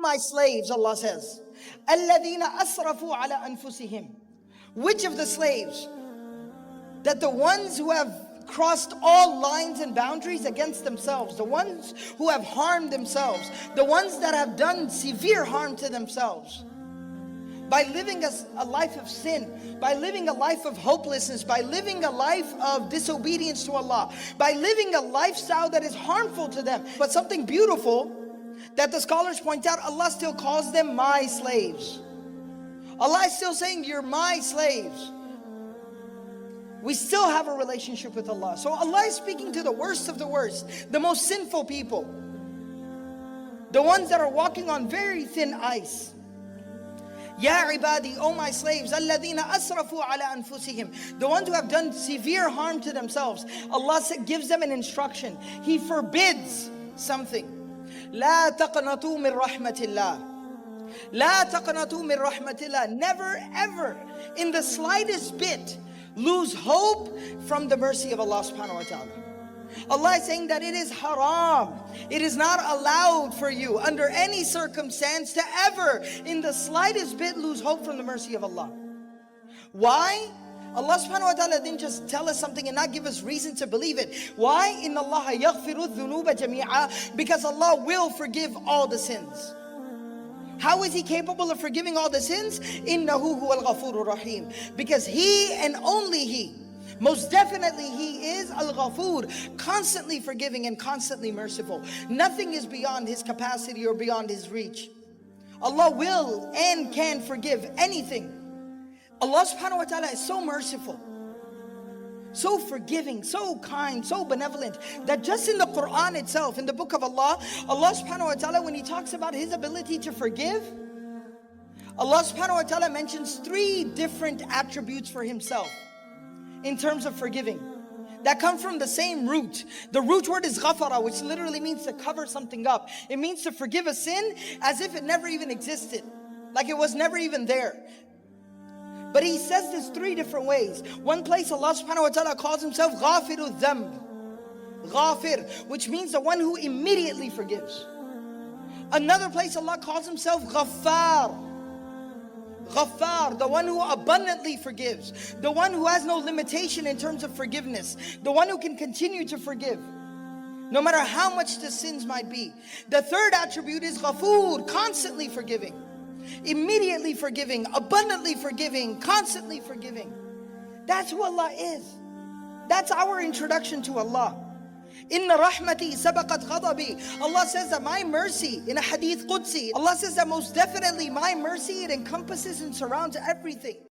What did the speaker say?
My slaves, Allah says, الَّذِينَ أَسْرَفُوا عَلَى أَنفُسِهِمْ. Which of the slaves? That the ones who have crossed all lines and boundaries against themselves, the ones who have harmed themselves, the ones that have done severe harm to themselves, by living a life of sin, by living a life of hopelessness, by living a life of disobedience to Allah, by living a lifestyle that is harmful to them. But something beautiful that the scholars point out, Allah still calls them my slaves. Allah is still saying, you're my slaves. We still have a relationship with Allah. So Allah is speaking to the worst of the worst, the most sinful people, the ones that are walking on very thin ice. Ya ibadi, O my slaves, alladhina asrafu ala anfusihim, the ones who have done severe harm to themselves. Allah gives them an instruction. He forbids something. La taqnatu min rahmatillah. La taqnatu min rahmatillah. Never ever in the slightest bit lose hope from the mercy of Allah subhanahu wa ta'ala. Allah is saying that it is haram. It is not allowed for you under any circumstance to ever in the slightest bit lose hope from the mercy of Allah. Why? Allah subhanahu wa ta'ala didn't just tell us something and not give us reason to believe it. Why? Inna Allah yaghfiru dhunuba jami'a. Because Allah will forgive all the sins. How is He capable of forgiving all the sins? Innahu huwal ghafurur rahim. Because He and only He, most definitely He is Al-Ghafur, constantly forgiving and constantly merciful. Nothing is beyond His capacity or beyond His reach. Allah will and can forgive anything. Allah subhanahu wa ta'ala is so merciful, so forgiving, so kind, so benevolent, that just in the Quran itself, in the book of Allah, Allah subhanahu wa ta'ala, when He talks about His ability to forgive, Allah subhanahu wa ta'ala mentions 3 different attributes for Himself in terms of forgiving that come from the same root. The root word is ghafara, which literally means to cover something up. It means to forgive a sin as if it never even existed, like it was never even there. But He says this 3 different ways. One place Allah subhanahu wa ta'ala calls Himself Ghafiru Dhanb, Ghafir, which means the one who immediately forgives. Another place Allah calls Himself Ghaffar, Ghaffar, the one who abundantly forgives, the one who has no limitation in terms of forgiveness, the one who can continue to forgive no matter how much the sins might be. The third attribute is Ghafur, constantly forgiving, immediately forgiving, abundantly forgiving, constantly forgiving. That's who Allah is. That's our introduction to Allah. Inna rahmati sabaqat ghadabi. Allah says that my mercy, in a hadith Qudsi, Allah says that most definitely my mercy, it encompasses and surrounds everything.